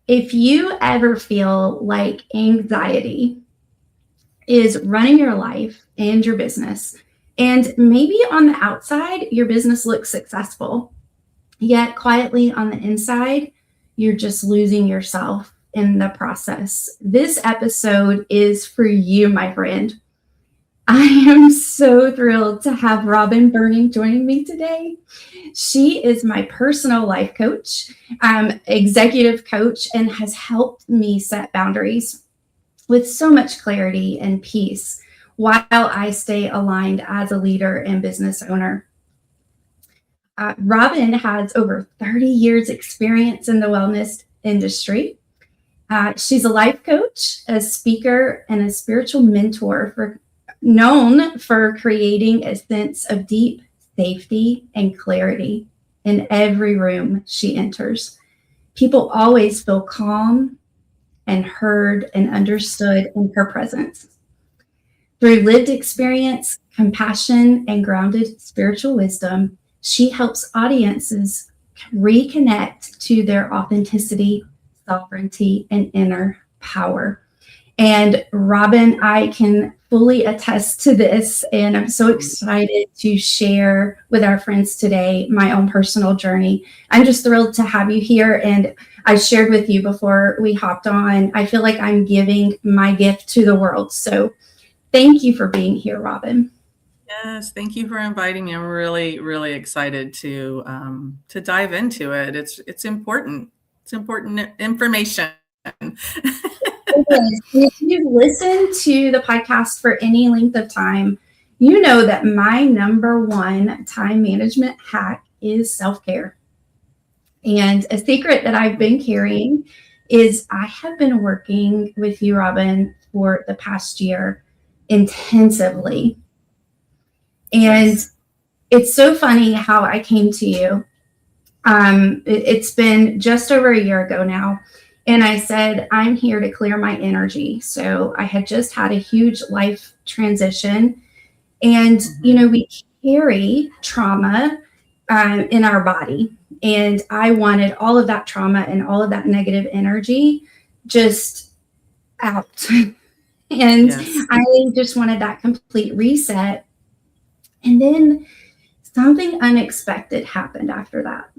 If you ever feel like anxiety is running your life and your business, and maybe on the outside, your business looks successful, yet quietly on the inside, you're just losing yourself in the process, this episode is for you, my friend. I am so thrilled to have Robin Berning joining me today. She is my personal life coach, executive coach, and has helped me set boundaries with so much clarity and peace while I stay aligned as a leader and business owner. Robin has over 30 years experience in the wellness industry. She's a life coach, a speaker, and a spiritual mentor known for creating a sense of deep safety and clarity in every room she enters. People always feel calm and heard and understood in her presence. Through lived experience, compassion, and grounded spiritual wisdom, she helps audiences reconnect to their authenticity, sovereignty, and inner power. And Robin, I can fully attest to this, and I'm so excited to share with our friends today my own personal journey. I'm just thrilled to have you here, and I shared with you before we hopped on, I feel like I'm giving my gift to the world. So thank you for being here, Robin. Yes, thank you for inviting me. I'm really, really excited to dive into it. It's important. It's important information. If you've listened to the podcast for any length of time, you know that my number one time management hack is self-care. And a secret that I've been carrying is I have been working with you, Robin, for the past year intensively. And Yes. It's so funny how I came to you. It's been just over a year ago now. And I said, I'm here to clear my energy. So I had just had a huge life transition. And, we carry trauma in our body. And I wanted all of that trauma and all of that negative energy just out. And Yes. I just wanted that complete reset. And then something unexpected happened after that.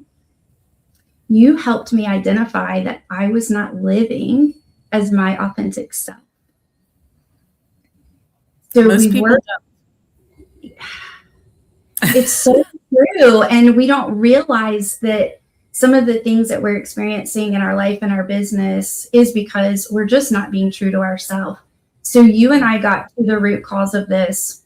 You helped me identify that I was not living as my authentic self. So Most people don't. It's so true. And we don't realize that some of the things that we're experiencing in our life and our business is because we're just not being true to ourselves. So you and I got to the root cause of this.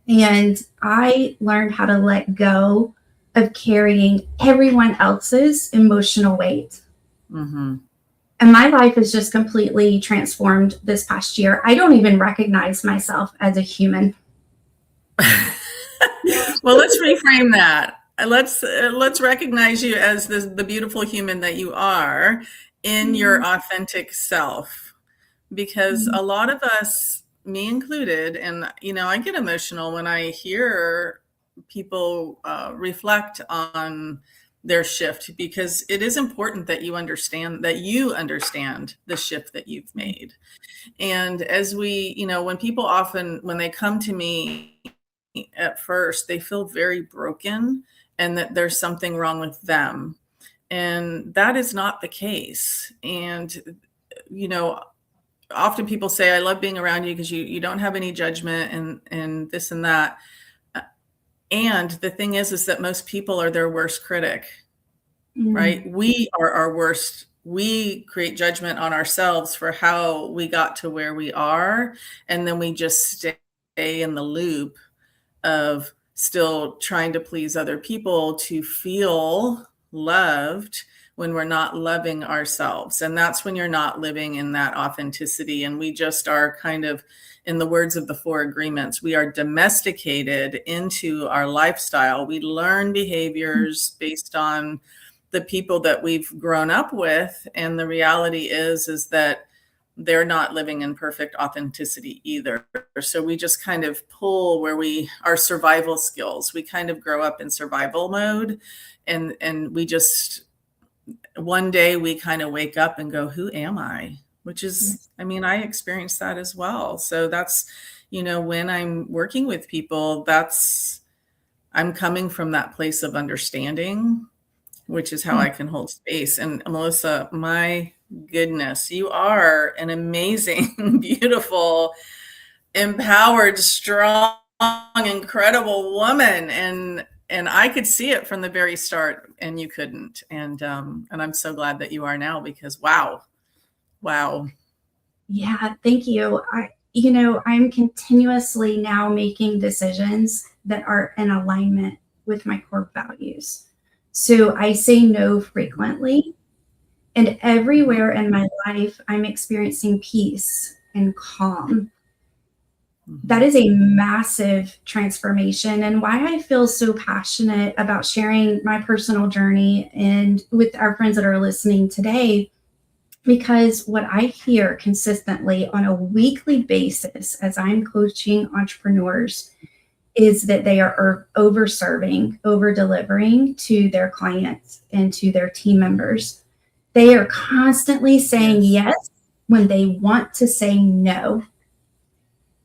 And I learned how to let go of carrying everyone else's emotional weight. Mm-hmm. And my life is just completely transformed this past year. I don't even recognize myself as a human. Well, let's reframe that. Let's recognize you as the beautiful human that you are in your authentic self. Because a lot of us, me included, and I get emotional when I hear people reflect on their shift, because it is important that you understand the shift that you've made. And as when people when they come to me at first, they feel very broken and that there's something wrong with them. And that is not the case. And, often people say, I love being around you because you don't have any judgment and this and that. And the thing is that most people are their worst critic, right? We are our worst. We create judgment on ourselves for how we got to where we are. And then we just stay in the loop of still trying to please other people to feel loved when we're not loving ourselves. And that's when you're not living in that authenticity. And we just are kind of, in the words of the 4 agreements, we are domesticated into our lifestyle. We learn behaviors based on the people that we've grown up with. And the reality is that they're not living in perfect authenticity either. So we just kind of pull where our survival skills, we kind of grow up in survival mode, and we just one day we kind of wake up and go, who am I? Which is, I mean, I experienced that as well. So that's, when I'm working with people, I'm coming from that place of understanding, which is how I can hold space. And Melissa, my goodness, you are an amazing, beautiful, empowered, strong, incredible woman. And I could see it from the very start, and you couldn't. And I'm so glad that you are now, because wow. Yeah, thank you. I'm continuously now making decisions that are in alignment with my core values. So I say no frequently, and everywhere in my life, I'm experiencing peace and calm. That is a massive transformation, and why I feel so passionate about sharing my personal journey and with our friends that are listening today, because what I hear consistently on a weekly basis as I'm coaching entrepreneurs is that they are over serving, over delivering to their clients and to their team members. They are constantly saying yes when they want to say no.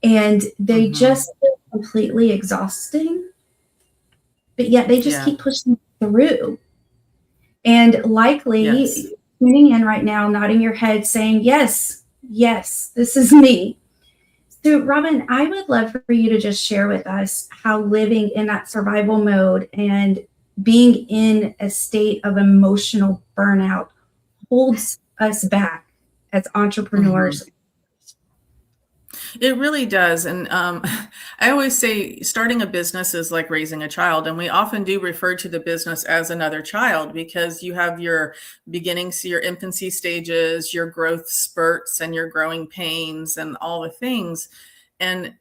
And they just feel completely exhausting, but yet they just keep pushing through. And likely tuning in right now, nodding your head, saying, yes, this is me. So Robin, I would love for you to just share with us how living in that survival mode and being in a state of emotional burnout holds us back as entrepreneurs. It really does. And I always say starting a business is like raising a child. And we often do refer to the business as another child, because you have your beginnings, your infancy stages, your growth spurts, and your growing pains, and all the things. And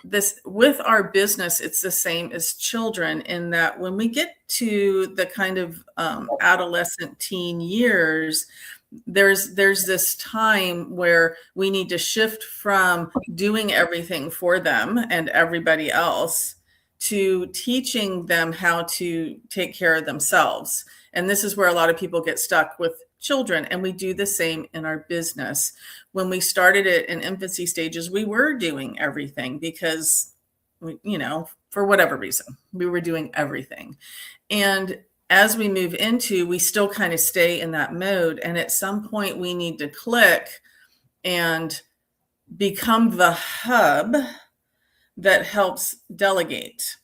this, with our business, it's the same as children, in that when we get to the kind of adolescent teen years, there's this time where we need to shift from doing everything for them and everybody else to teaching them how to take care of themselves. And this is where a lot of people get stuck with children. And we do the same in our business. When we started it in infancy stages, we were doing everything because, for whatever reason, we were doing everything. And as we move into, we still kind of stay in that mode. And at some point we need to click and become the hub that helps delegate.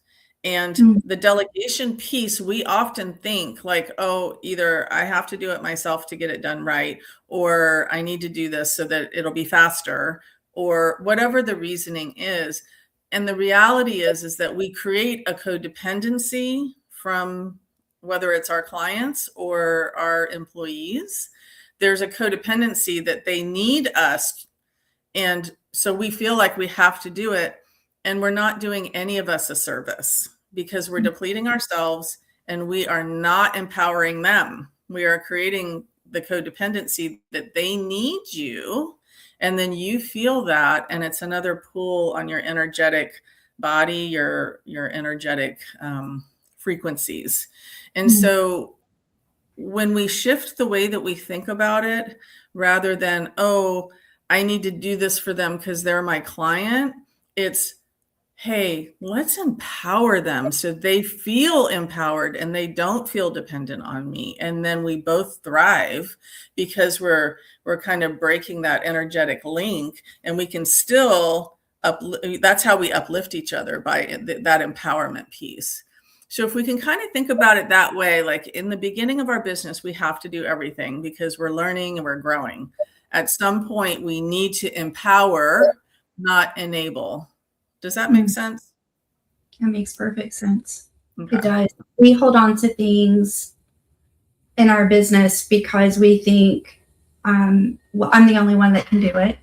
And the delegation piece, we often think like, oh, either I have to do it myself to get it done right, or I need to do this so that it'll be faster, or whatever the reasoning is. And the reality is that we create a codependency from whether it's our clients or our employees. There's a codependency that they need us. And so we feel like we have to do it. And we're not doing any of us a service, because we're depleting ourselves and we are not empowering them. We are creating the codependency that they need you. And then you feel that, and it's another pull on your energetic body, your energetic frequencies. And so when we shift the way that we think about it, rather than, oh, I need to do this for them because they're my client, it's, hey, let's empower them so they feel empowered and they don't feel dependent on me. And then we both thrive, because we're kind of breaking that energetic link, and we can still that's how we uplift each other, by that empowerment piece. So if we can kind of think about it that way, like in the beginning of our business, we have to do everything because we're learning and we're growing. At some point, we need to empower, not enable. Does that make sense? That makes perfect sense. Okay. It does. We hold on to things in our business because we think, well, I'm the only one that can do it,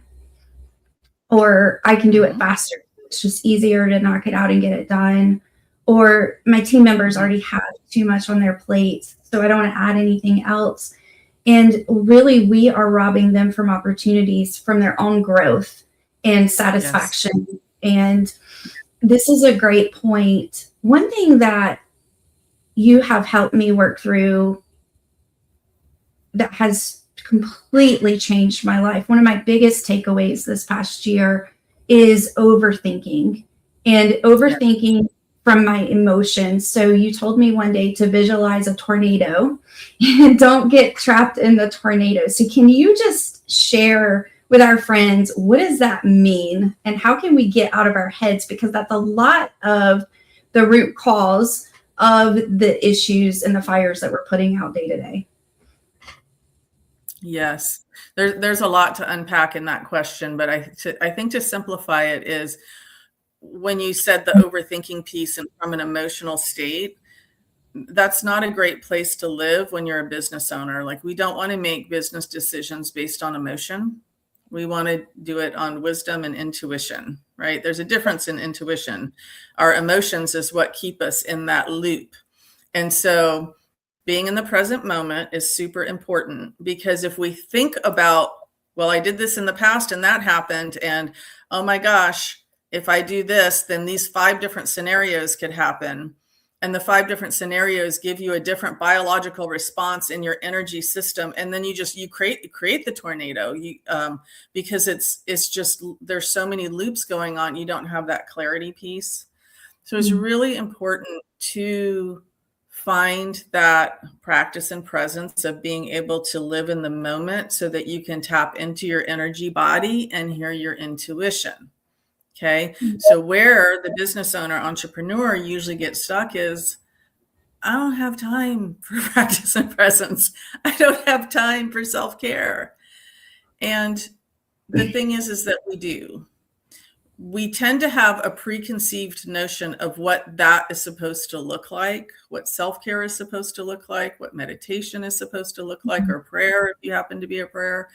or I can do it faster. It's just easier to knock it out and get it done. Or my team members already have too much on their plates, so I don't want to add anything else. And really, we are robbing them from opportunities, from their own growth and satisfaction. Yes. And this is a great point. One thing that you have helped me work through that has completely changed my life. One of my biggest takeaways this past year is overthinking, and overthinking from my emotions. So you told me one day to visualize a tornado and don't get trapped in the tornado. So can you just share with our friends, what does that mean? And how can we get out of our heads? Because that's a lot of the root cause of the issues and the fires that we're putting out day to day. Yes, there's a lot to unpack in that question, but I think to simplify it is, when you said the overthinking piece and from an emotional state, that's not a great place to live when you're a business owner. Like, we don't want to make business decisions based on emotion. We want to do it on wisdom and intuition, right? There's a difference in intuition. Our emotions is what keep us in that loop. And so being in the present moment is super important, because if we think about, well, I did this in the past and that happened, and oh my gosh, if I do this, then these 5 different scenarios could happen. And the 5 different scenarios give you a different biological response in your energy system. And then you create the tornado, because it's just, there's so many loops going on. You don't have that clarity piece. So it's really important to find that practice and presence of being able to live in the moment so that you can tap into your energy body and hear your intuition. Okay. So where the business owner, entrepreneur usually gets stuck is, I don't have time for practice and presence. I don't have time for self-care. And the thing is that we do. We tend to have a preconceived notion of what that is supposed to look like, what self-care is supposed to look like, what meditation is supposed to look like, or prayer, if you happen to be a prayer.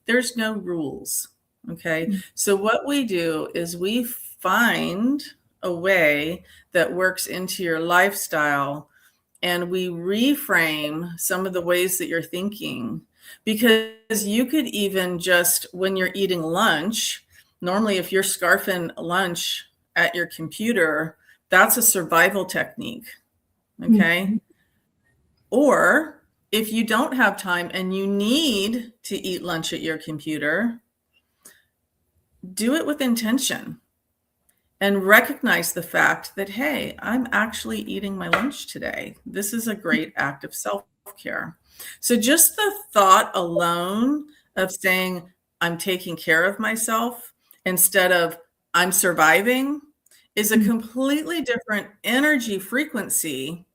There's no rules. Okay. So what we do is we find a way that works into your lifestyle, and we reframe some of the ways that you're thinking, because you could even just, when you're eating lunch, normally if you're scarfing lunch at your computer, that's a survival technique. Okay. Or if you don't have time and you need to eat lunch at your computer, do it with intention and recognize the fact that, hey, I'm actually eating my lunch today. This is a great act of self-care. So just the thought alone of saying, I'm taking care of myself instead of I'm surviving is a completely different energy frequency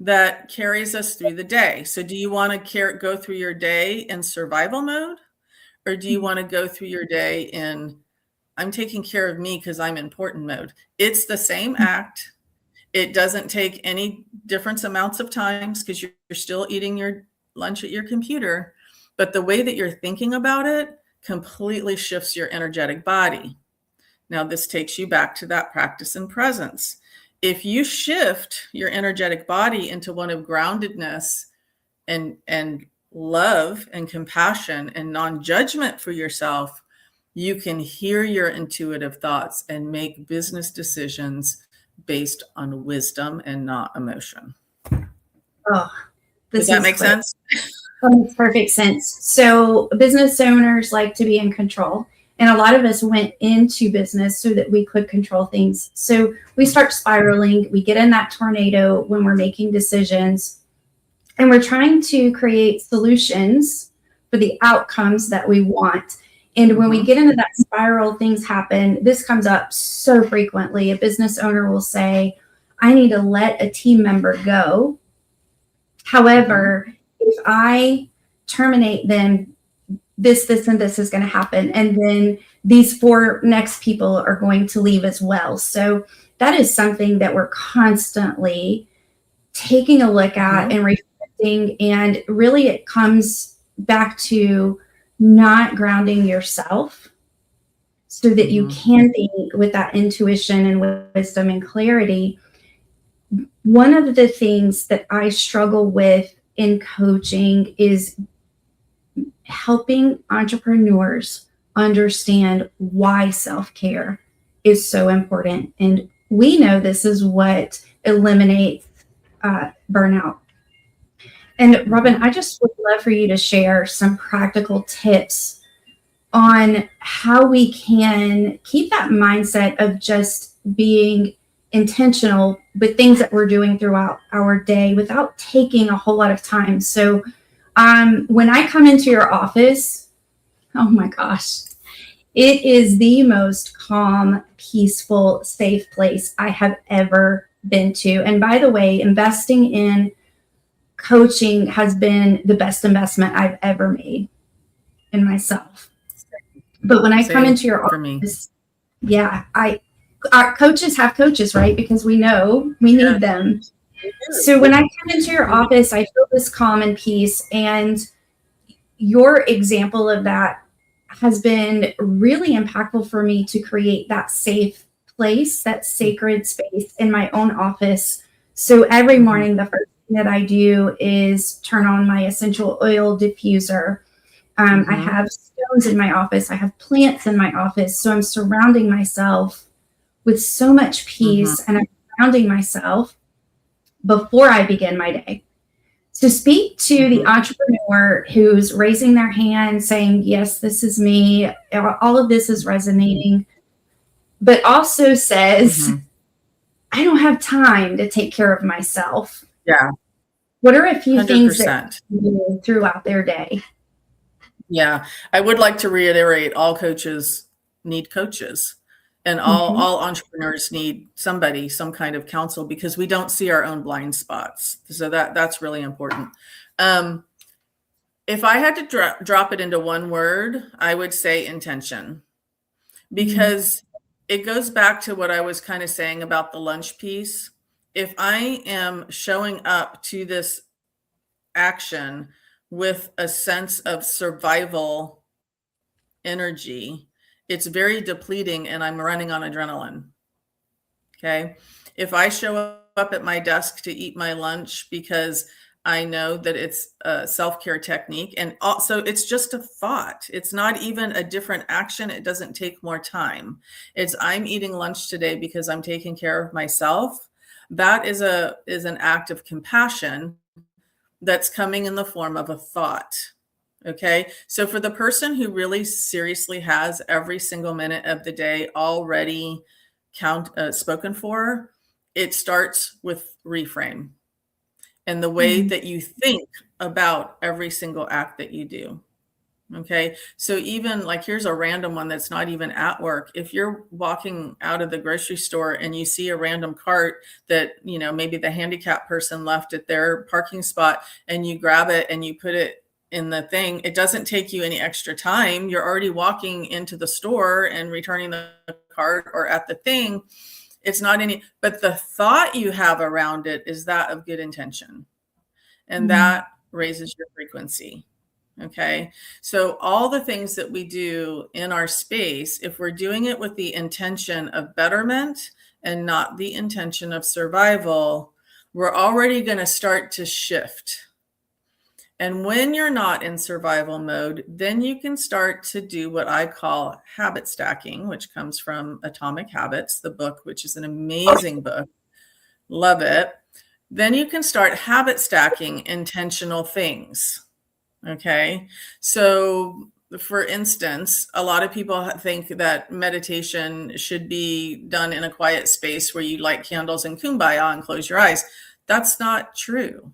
that carries us through the day. So do you want to go through your day in survival mode? Or do you want to go through your day in, I'm taking care of me because I'm important mode? It's the same act. It doesn't take any different amounts of times because you're still eating your lunch at your computer. But the way that you're thinking about it completely shifts your energetic body. Now, this takes you back to that practice and presence. If you shift your energetic body into one of groundedness and love and compassion and non-judgment for yourself, you can hear your intuitive thoughts and make business decisions based on wisdom and not emotion. Oh, does that make sense? That makes perfect sense. So business owners like to be in control. And a lot of us went into business so that we could control things. So we start spiraling. We get in that tornado when we're making decisions. And we're trying to create solutions for the outcomes that we want. And when we get into that spiral, things happen. This comes up so frequently. A business owner will say, I need to let a team member go. However, if I terminate them, this, and this is going to happen. And then these 4 next people are going to leave as well. So that is something that we're constantly taking a look at and reflecting. And really it comes back to not grounding yourself so that you can think with that intuition and wisdom and clarity. One of the things that I struggle with in coaching is helping entrepreneurs understand why self-care is so important. And we know this is what eliminates burnout. And Robin, I just would love for you to share some practical tips on how we can keep that mindset of just being intentional with things that we're doing throughout our day without taking a whole lot of time. So when I come into your office, oh my gosh, it is the most calm, peaceful, safe place I have ever been to. And by the way, investing in coaching has been the best investment I've ever made in myself. But when I come into your office, yeah, our coaches have coaches, right? Because we know we need them. So when I come into your office, I feel this calm and peace. And your example of that has been really impactful for me to create that safe place, that sacred space in my own office. So every morning, the first thing that I do is turn on my essential oil diffuser. I have stones in my office. I have plants in my office. So I'm surrounding myself with so much peace, and I'm surrounding myself before I begin my day. So speak to the entrepreneur who's raising their hand saying, yes, this is me. All of this is resonating, but also says, I don't have time to take care of myself. Yeah. What are a few 100%. things that you do throughout their day? Yeah, I would like to reiterate, all coaches need coaches, and all entrepreneurs need somebody, some kind of counsel, because we don't see our own blind spots. So that's really important. If I had to drop it into one word, I would say intention, because it goes back to what I was kind of saying about the lunch piece. If I am showing up to this action with a sense of survival energy, it's very depleting and I'm running on adrenaline. Okay. If I show up at my desk to eat my lunch because I know that it's a self-care technique, and also it's just a thought. It's not even a different action. It doesn't take more time. It's I'm eating lunch today because I'm taking care of myself. That is an act of compassion that's coming in the form of a thought. Okay. So for the person who really seriously has every single minute of the day already spoken for, it starts with reframe and the way that you think about every single act that you do. Okay. So even like, here's a random one that's not even at work. If you're walking out of the grocery store and you see a random cart that, maybe the handicapped person left at their parking spot, and you grab it and you put it in the thing, it doesn't take you any extra time. You're already walking into the store and returning the cart or at the thing. It's not but the thought you have around it is that of good intention. And that raises your frequency. Okay. So all the things that we do in our space, if we're doing it with the intention of betterment and not the intention of survival, we're already going to start to shift. And when you're not in survival mode, then you can start to do what I call habit stacking, which comes from Atomic Habits, the book, which is an amazing book. Love it. Then you can start habit stacking intentional things. Okay. So for instance, a lot of people think that meditation should be done in a quiet space where you light candles and kumbaya and close your eyes. That's not true,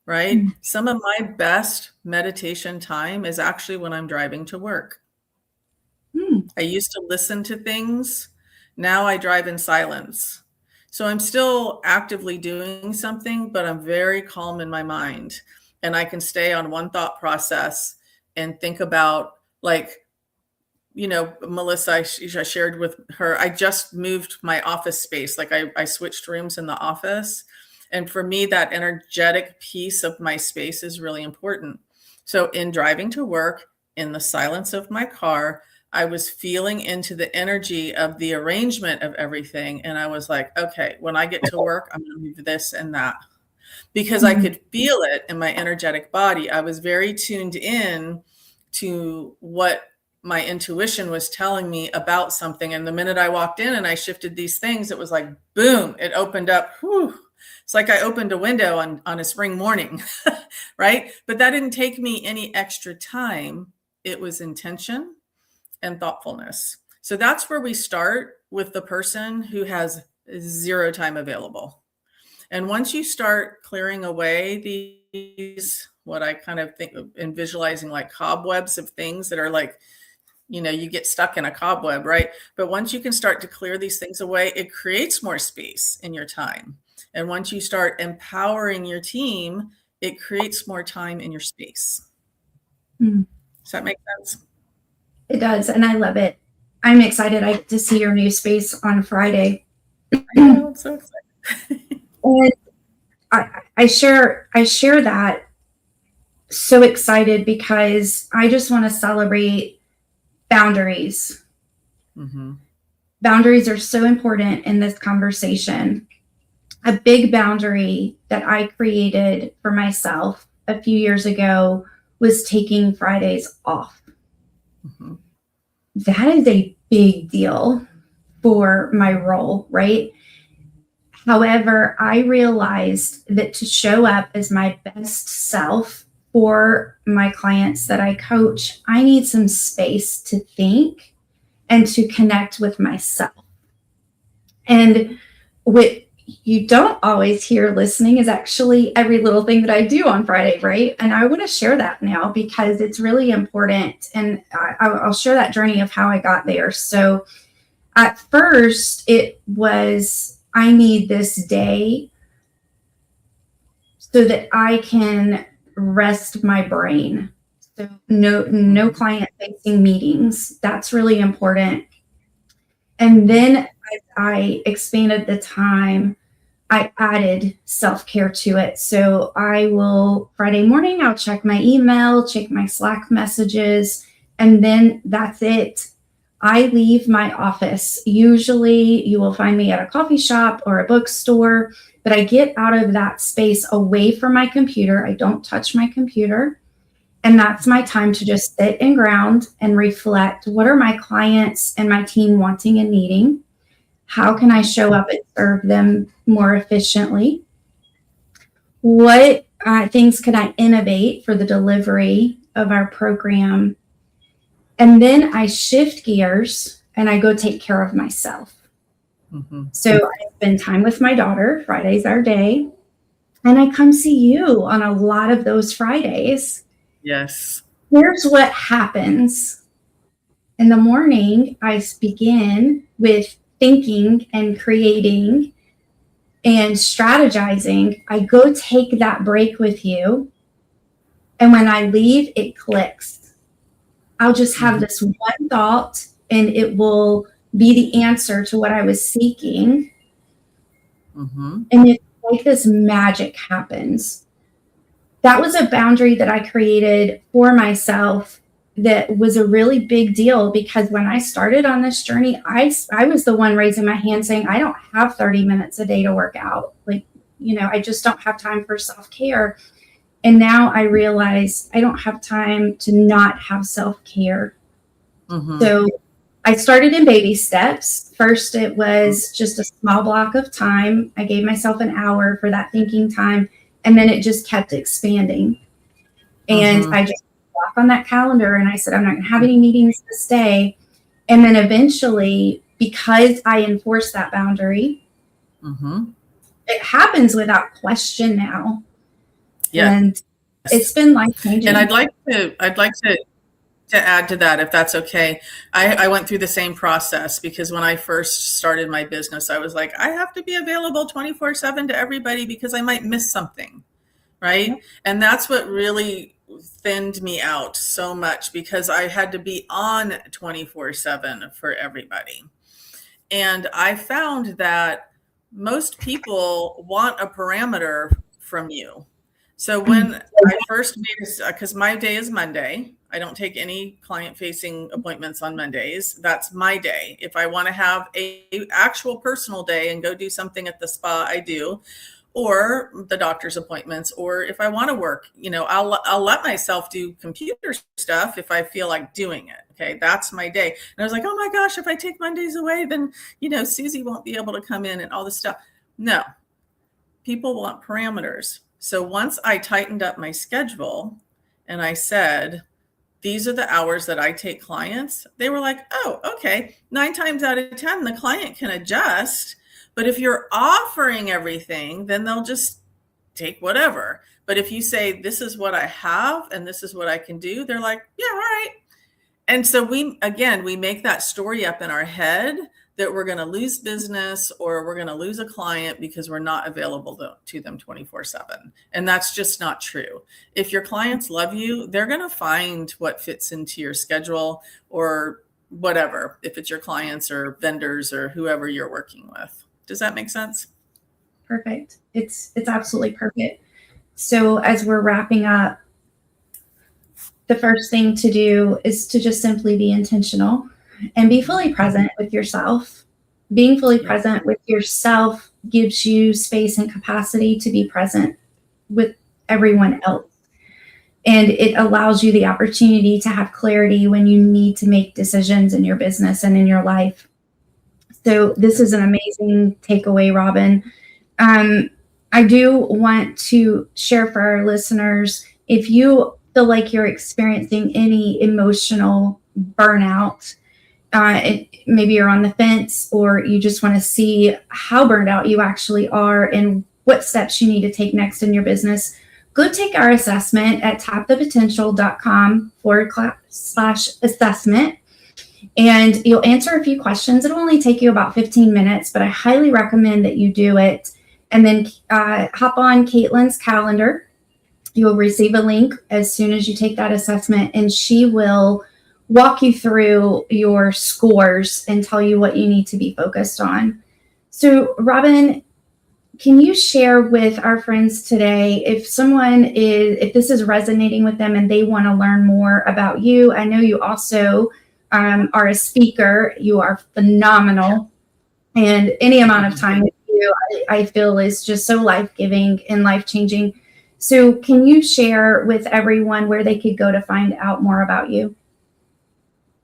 right? Some of my best meditation time is actually when I'm driving to work. I used to listen to things. Now I drive in silence. So I'm still actively doing something, but I'm very calm in my mind. And I can stay on one thought process and think about, like, Melissa, I shared with her, I just moved my office space. Like I switched rooms in the office. And for me, that energetic piece of my space is really important. So in driving to work, in the silence of my car, I was feeling into the energy of the arrangement of everything. And I was like, okay, when I get to work, I'm going to move this and that. Because I could feel it in my energetic body. I was very tuned in to what my intuition was telling me about something. And the minute I walked in and I shifted these things, it was like, boom, it opened up. Whew. It's like I opened a window on a spring morning, right? But that didn't take me any extra time. It was intention and thoughtfulness. So that's where we start with the person who has zero time available. And once you start clearing away these, what I kind of think of in visualizing like cobwebs of things that are like, you get stuck in a cobweb, right? But once you can start to clear these things away, it creates more space in your time. And once you start empowering your team, it creates more time in your space. Does that make sense? It does. And I love it. I'm excited. I get to see your new space on Friday. I know, I'm so excited. And I share that, so excited, because I just want to celebrate boundaries. Mm-hmm. Boundaries are so important in this conversation. A big boundary that I created for myself a few years ago was taking Fridays off. Mm-hmm. That is a big deal for my role, right? However, I realized that to show up as my best self for my clients that I coach, I need some space to think and to connect with myself. And what you don't always hear listening is actually every little thing that I do on Friday, right? And I want to share that now because it's really important. And I'll share that journey of how I got there. So at first, it was, I need this day so that I can rest my brain. So no client-facing meetings. That's really important. And then as I expanded the time, I added self-care to it. So I will, Friday morning, I'll check my email, check my Slack messages, and then that's it. I leave my office. Usually you will find me at a coffee shop or a bookstore, but I get out of that space away from my computer. I don't touch my computer. And that's my time to just sit and ground and reflect. What are my clients and my team wanting and needing? How can I show up and serve them more efficiently? What things can I innovate for the delivery of our program? And then I shift gears and I go take care of myself. Mm-hmm. So I spend time with my daughter. Friday's our day. And I come see you on a lot of those Fridays. Yes. Here's what happens. In the morning, I begin with thinking and creating and strategizing. I go take that break with you. And when I leave, it clicks. I'll just have this one thought and it will be the answer to what I was seeking. Mm-hmm. And it's like this magic happens. That was a boundary that I created for myself that was a really big deal, because when I started on this journey, I was the one raising my hand saying, I don't have 30 minutes a day to work out. I just don't have time for self-care. And now I realize I don't have time to not have self-care. Mm-hmm. So I started in baby steps. First, it was just a small block of time. I gave myself an hour for that thinking time. And then it just kept expanding. And I just block on that calendar and I said, I'm not going to have any meetings this day. And then eventually, because I enforced that boundary, it happens without question now. Yeah. And it's been life-changing. And I'd like to add to that, if that's okay. I went through the same process, because when I first started my business, I was like, I have to be available 24/7 to everybody because I might miss something, right? Yeah. And that's what really thinned me out so much, because I had to be on 24/7 for everybody. And I found that most people want a parameter from you. So when I first made this, because my day is Monday, I don't take any client-facing appointments on Mondays. That's my day. If I want to have a actual personal day and go do something at the spa, I do, or the doctor's appointments, or if I want to work, I'll let myself do computer stuff if I feel like doing it. Okay, that's my day. And I was like, oh my gosh, if I take Mondays away, then Susie won't be able to come in and all this stuff. No. people want parameters. So once I tightened up my schedule and I said, these are the hours that I take clients, they were like, oh, okay. 9 times out of 10, the client can adjust. But if you're offering everything, then they'll just take whatever. But if you say, this is what I have and this is what I can do, they're like, yeah, all right. And so we make that story up in our head that we're going to lose business or we're going to lose a client because we're not available to them 24/7. And that's just not true. If your clients love you, they're going to find what fits into your schedule or whatever, if it's your clients or vendors or whoever you're working with. Does that make sense? Perfect. It's absolutely perfect. So as we're wrapping up, the first thing to do is to just simply be intentional and be fully present with yourself. Being fully present with yourself gives you space and capacity to be present with everyone else. And it allows you the opportunity to have clarity when you need to make decisions in your business and in your life. So this is an amazing takeaway, Robin. I do want to share for our listeners, if you feel like you're experiencing any emotional burnout, maybe you're on the fence or you just want to see how burned out you actually are and what steps you need to take next in your business, go take our assessment at tapthepotential.com/assessment. And you'll answer a few questions. It'll only take you about 15 minutes, but I highly recommend that you do it. And then hop on Caitlin's calendar. You'll receive a link as soon as you take that assessment, and she will walk you through your scores and tell you what you need to be focused on. So, Robin, can you share with our friends today, if this is resonating with them and they want to learn more about you? I know you also are a speaker. You are phenomenal. And any amount of time with you, I feel is just so life-giving and life-changing. So can you share with everyone where they could go to find out more about you?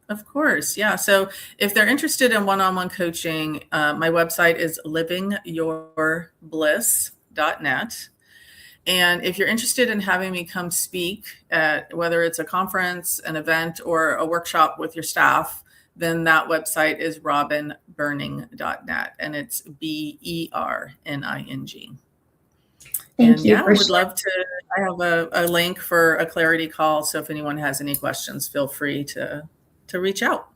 Of course. Yeah. So if they're interested in one-on-one coaching, my website is livingyourbliss.net. And if you're interested in having me come speak at whether it's a conference, an event, or a workshop with your staff, then that website is robinberning.net, and it's BERNING. Thank you. I would love to. I have a link for a clarity call. So if anyone has any questions, feel free to reach out.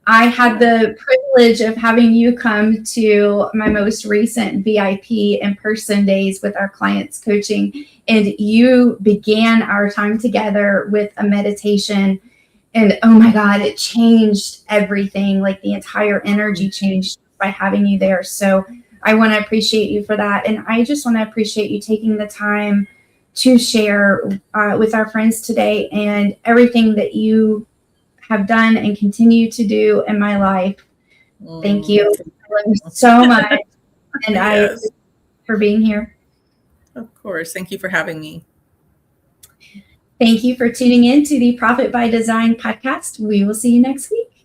I had the privilege of having you come to my most recent VIP in-person days with our clients coaching, and you began our time together with a meditation, and oh my God, it changed everything. Like the entire energy changed by having you there. So I want to appreciate you for that. And I just want to appreciate you taking the time to share with our friends today and everything that you have done and continue to do in my life. Thank you so much. And yes. For being here. Of course. Thank you for having me. Thank you for tuning in to the Profit by Design podcast. We will see you next week.